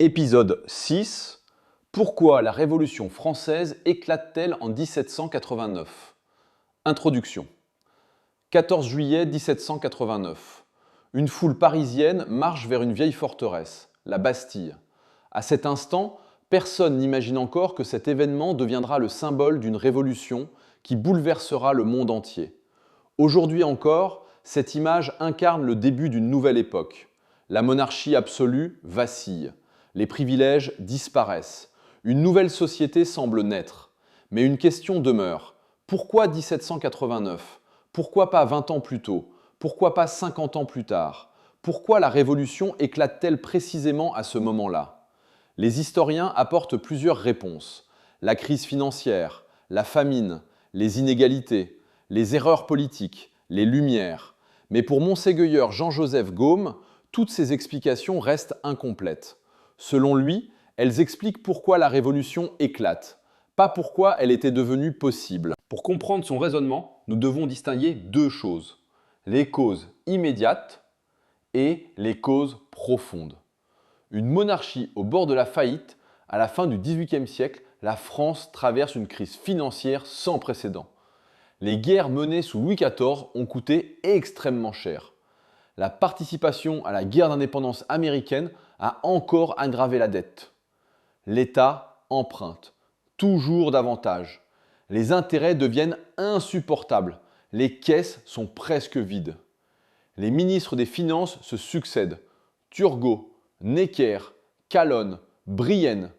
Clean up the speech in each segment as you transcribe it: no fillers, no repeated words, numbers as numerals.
Épisode 6. Pourquoi la Révolution française éclate-t-elle en 1789? Introduction. 14 juillet 1789. Une foule parisienne marche vers une vieille forteresse, la Bastille. À cet instant, personne n'imagine encore que cet événement deviendra le symbole d'une révolution qui bouleversera le monde entier. Aujourd'hui encore, cette image incarne le début d'une nouvelle époque. La monarchie absolue vacille. Les privilèges disparaissent. Une nouvelle société semble naître. Mais une question demeure. Pourquoi 1789? Pourquoi pas 20 ans plus tôt? Pourquoi pas 50 ans plus tard? Pourquoi la Révolution éclate-t-elle précisément à ce moment-là? Les historiens apportent plusieurs réponses. La crise financière, la famine, les inégalités, les erreurs politiques, les lumières. Mais pour Montséguier Jean-Joseph Gaume, toutes ces explications restent incomplètes. Selon lui, elles expliquent pourquoi la Révolution éclate, pas pourquoi elle était devenue possible. Pour comprendre son raisonnement, nous devons distinguer deux choses, les causes immédiates et les causes profondes. Une monarchie au bord de la faillite, à la fin du XVIIIe siècle, la France traverse une crise financière sans précédent. Les guerres menées sous Louis XIV ont coûté extrêmement cher. La participation à la guerre d'indépendance américaine a encore aggravé la dette. L'État emprunte, toujours davantage. Les intérêts deviennent insupportables. Les caisses sont presque vides. Les ministres des Finances se succèdent. Turgot, Necker, Calonne, Brienne,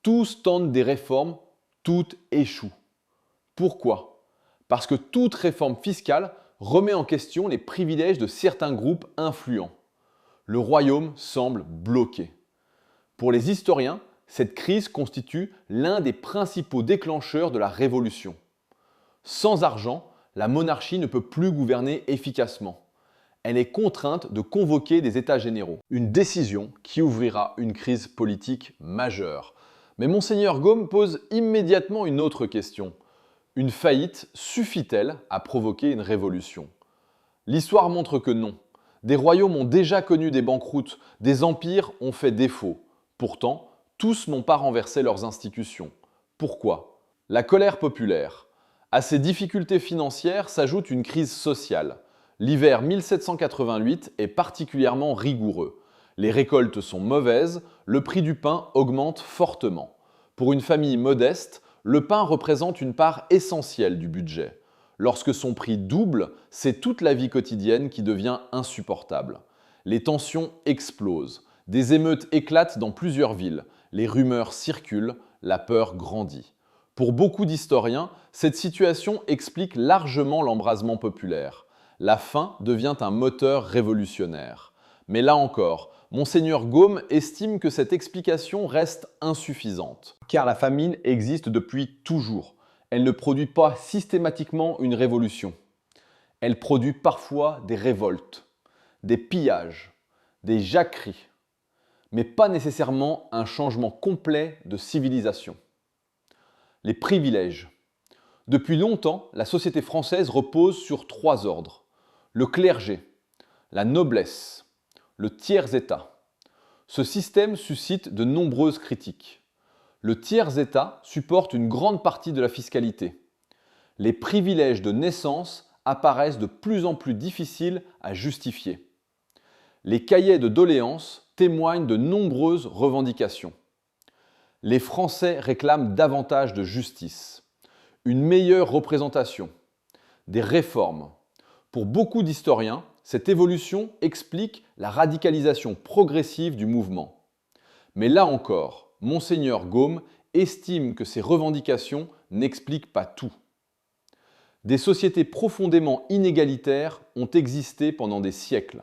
tous tentent des réformes, toutes échouent. Pourquoi? Parce que toute réforme fiscale remet en question les privilèges de certains groupes influents. Le royaume semble bloqué. Pour les historiens, cette crise constitue l'un des principaux déclencheurs de la Révolution. Sans argent, la monarchie ne peut plus gouverner efficacement. Elle est contrainte de convoquer des États généraux. Une décision qui ouvrira une crise politique majeure. Mais Monseigneur Gaume pose immédiatement une autre question. Une faillite suffit-elle à provoquer une révolution? L'histoire montre que non. Des royaumes ont déjà connu des banqueroutes, des empires ont fait défaut. Pourtant, tous n'ont pas renversé leurs institutions. Pourquoi? La colère populaire. À ces difficultés financières s'ajoute une crise sociale. L'hiver 1788 est particulièrement rigoureux. Les récoltes sont mauvaises, le prix du pain augmente fortement. Pour une famille modeste, le pain représente une part essentielle du budget. Lorsque son prix double, c'est toute la vie quotidienne qui devient insupportable. Les tensions explosent. Des émeutes éclatent dans plusieurs villes. Les rumeurs circulent, la peur grandit. Pour beaucoup d'historiens, cette situation explique largement l'embrasement populaire. La faim devient un moteur révolutionnaire. Mais là encore, Monseigneur Gaume estime que cette explication reste insuffisante. Car la famine existe depuis toujours. Elle ne produit pas systématiquement une révolution. Elle produit parfois des révoltes, des pillages, des jacqueries, mais pas nécessairement un changement complet de civilisation. Les privilèges. Depuis longtemps, la société française repose sur trois ordres. Le clergé, la noblesse, le tiers-état. Ce système suscite de nombreuses critiques. Le tiers-état supporte une grande partie de la fiscalité. Les privilèges de naissance apparaissent de plus en plus difficiles à justifier. Les cahiers de doléances témoignent de nombreuses revendications. Les Français réclament davantage de justice, une meilleure représentation, des réformes. Pour beaucoup d'historiens, cette évolution explique la radicalisation progressive du mouvement. Mais là encore, Monseigneur Gaume estime que ces revendications n'expliquent pas tout. Des sociétés profondément inégalitaires ont existé pendant des siècles.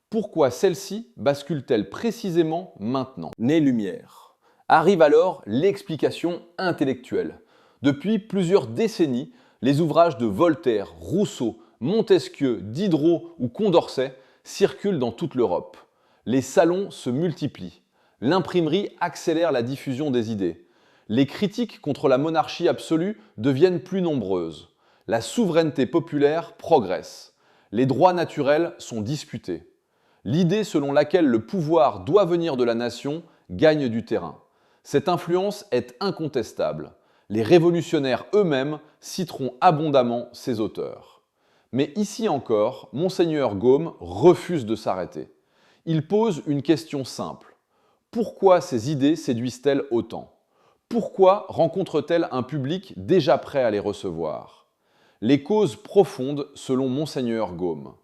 Pourquoi celles-ci basculent-elles précisément maintenant? Né Lumière. Arrive alors l'explication intellectuelle. Depuis plusieurs décennies, les ouvrages de Voltaire, Rousseau, Montesquieu, Diderot ou Condorcet circulent dans toute l'Europe. Les salons se multiplient. L'imprimerie accélère la diffusion des idées. Les critiques contre la monarchie absolue deviennent plus nombreuses. La souveraineté populaire progresse. Les droits naturels sont discutés. L'idée selon laquelle le pouvoir doit venir de la nation gagne du terrain. Cette influence est incontestable. Les révolutionnaires eux-mêmes citeront abondamment ces auteurs. Mais ici encore, Monseigneur Gaume refuse de s'arrêter. Il pose une question simple. Pourquoi ces idées séduisent-elles autant? Pourquoi rencontrent-elles un public déjà prêt à les recevoir? Les causes profondes selon Monseigneur Gaume.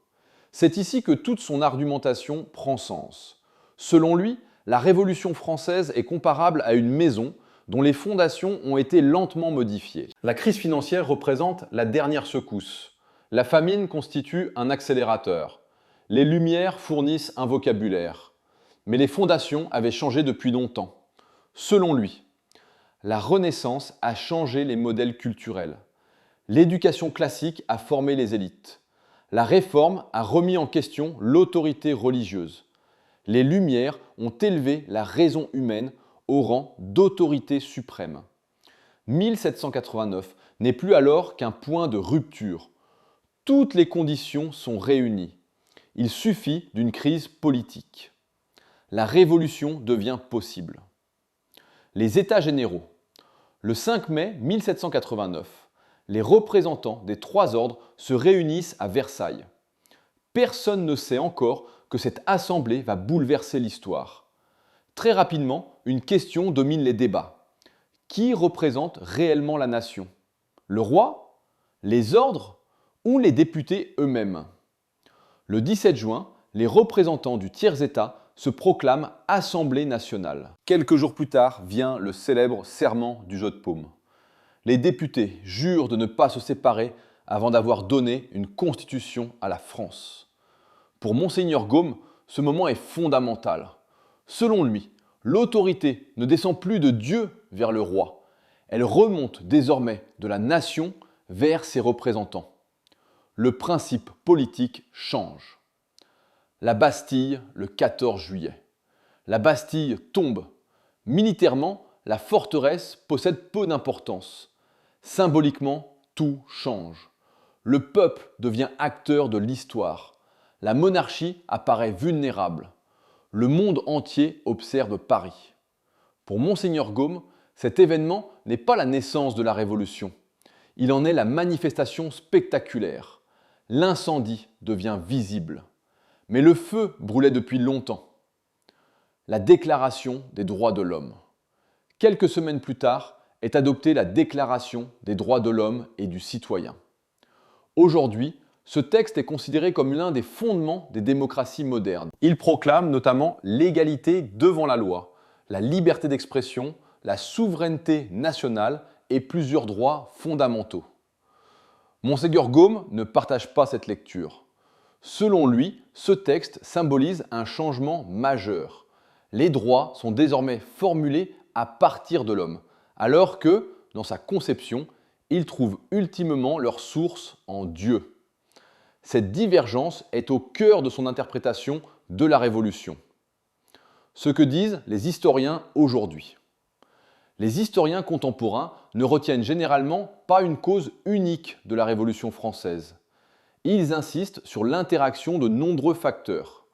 C'est ici que toute son argumentation prend sens. Selon lui, la Révolution française est comparable à une maison dont les fondations ont été lentement modifiées. La crise financière représente la dernière secousse. La famine constitue un accélérateur. Les Lumières fournissent un vocabulaire. Mais les fondations avaient changé depuis longtemps. Selon lui, la Renaissance a changé les modèles culturels. L'éducation classique a formé les élites. La Réforme a remis en question l'autorité religieuse. Les Lumières ont élevé la raison humaine au rang d'autorité suprême. 1789 n'est plus alors qu'un point de rupture. Toutes les conditions sont réunies. Il suffit d'une crise politique. La révolution devient possible. Les États généraux. Le 5 mai 1789, les représentants des trois ordres se réunissent à Versailles. Personne ne sait encore que cette assemblée va bouleverser l'histoire. Très rapidement, une question domine les débats. Qui représente réellement la nation? Le roi? Les ordres? Ou les députés eux-mêmes? Le 17 juin, les représentants du tiers-État se proclament Assemblée nationale. Quelques jours plus tard vient le célèbre serment du jeu de paume. Les députés jurent de ne pas se séparer avant d'avoir donné une constitution à la France. Pour Monseigneur Gaume, ce moment est fondamental. Selon lui, l'autorité ne descend plus de Dieu vers le roi. Elle remonte désormais de la nation vers ses représentants. Le principe politique change. La Bastille, le 14 juillet. La Bastille tombe. Militairement, la forteresse possède peu d'importance. Symboliquement, tout change. Le peuple devient acteur de l'histoire. La monarchie apparaît vulnérable. Le monde entier observe Paris. Pour Monseigneur Gaume, cet événement n'est pas la naissance de la Révolution. Il en est la manifestation spectaculaire. L'incendie devient visible. Mais le feu brûlait depuis longtemps. La Déclaration des droits de l'homme. Quelques semaines plus tard est adoptée la Déclaration des droits de l'homme et du citoyen. Aujourd'hui, ce texte est considéré comme l'un des fondements des démocraties modernes. Il proclame notamment l'égalité devant la loi, la liberté d'expression, la souveraineté nationale et plusieurs droits fondamentaux. Monseigneur Gaume ne partage pas cette lecture. Selon lui, ce texte symbolise un changement majeur. Les droits sont désormais formulés à partir de l'homme, alors que, dans sa conception, il trouve ultimement leur source en Dieu. Cette divergence est au cœur de son interprétation de la Révolution. Ce que disent les historiens aujourd'hui. Les historiens contemporains ne retiennent généralement pas une cause unique de la Révolution française. Ils insistent sur l'interaction de nombreux facteurs.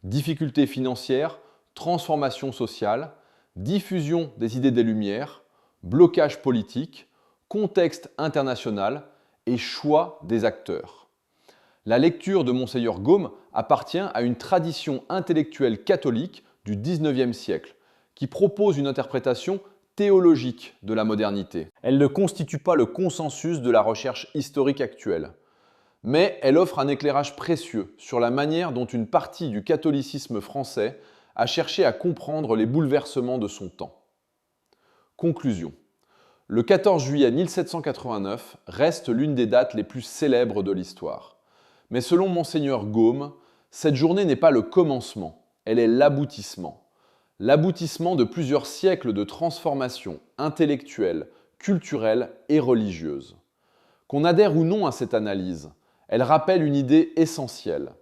Difficultés financières, transformation sociale, diffusion des idées des Lumières, blocage politique, contexte international et choix des acteurs. La lecture de Monseigneur Gaume appartient à une tradition intellectuelle catholique du XIXe siècle, qui propose une interprétation théologique de la modernité. Elle ne constitue pas le consensus de la recherche historique actuelle, mais elle offre un éclairage précieux sur la manière dont une partie du catholicisme français a cherché à comprendre les bouleversements de son temps. Conclusion. Le 14 juillet 1789 reste l'une des dates les plus célèbres de l'histoire. Mais selon Monseigneur Gaume, cette journée n'est pas le commencement, elle est l'aboutissement. L'aboutissement de plusieurs siècles de transformations intellectuelles, culturelles et religieuses. Qu'on adhère ou non à cette analyse, elle rappelle une idée essentielle.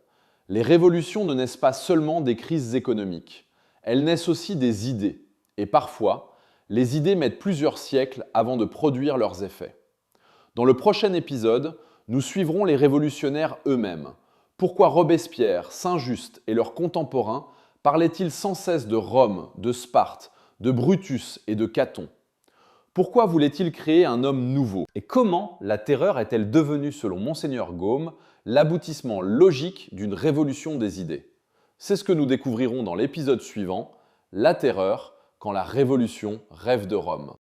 Les révolutions ne naissent pas seulement des crises économiques, elles naissent aussi des idées. Et parfois, les idées mettent plusieurs siècles avant de produire leurs effets. Dans le prochain épisode, nous suivrons les révolutionnaires eux-mêmes. Pourquoi Robespierre, Saint-Just et leurs contemporains Parlait-il sans cesse de Rome, de Sparte, de Brutus et de Caton? Pourquoi voulait-il créer un homme nouveau? Et comment la terreur est-elle devenue, selon Monseigneur Gaume, l'aboutissement logique d'une révolution des idées? C'est ce que nous découvrirons dans l'épisode suivant, La terreur, quand la révolution rêve de Rome.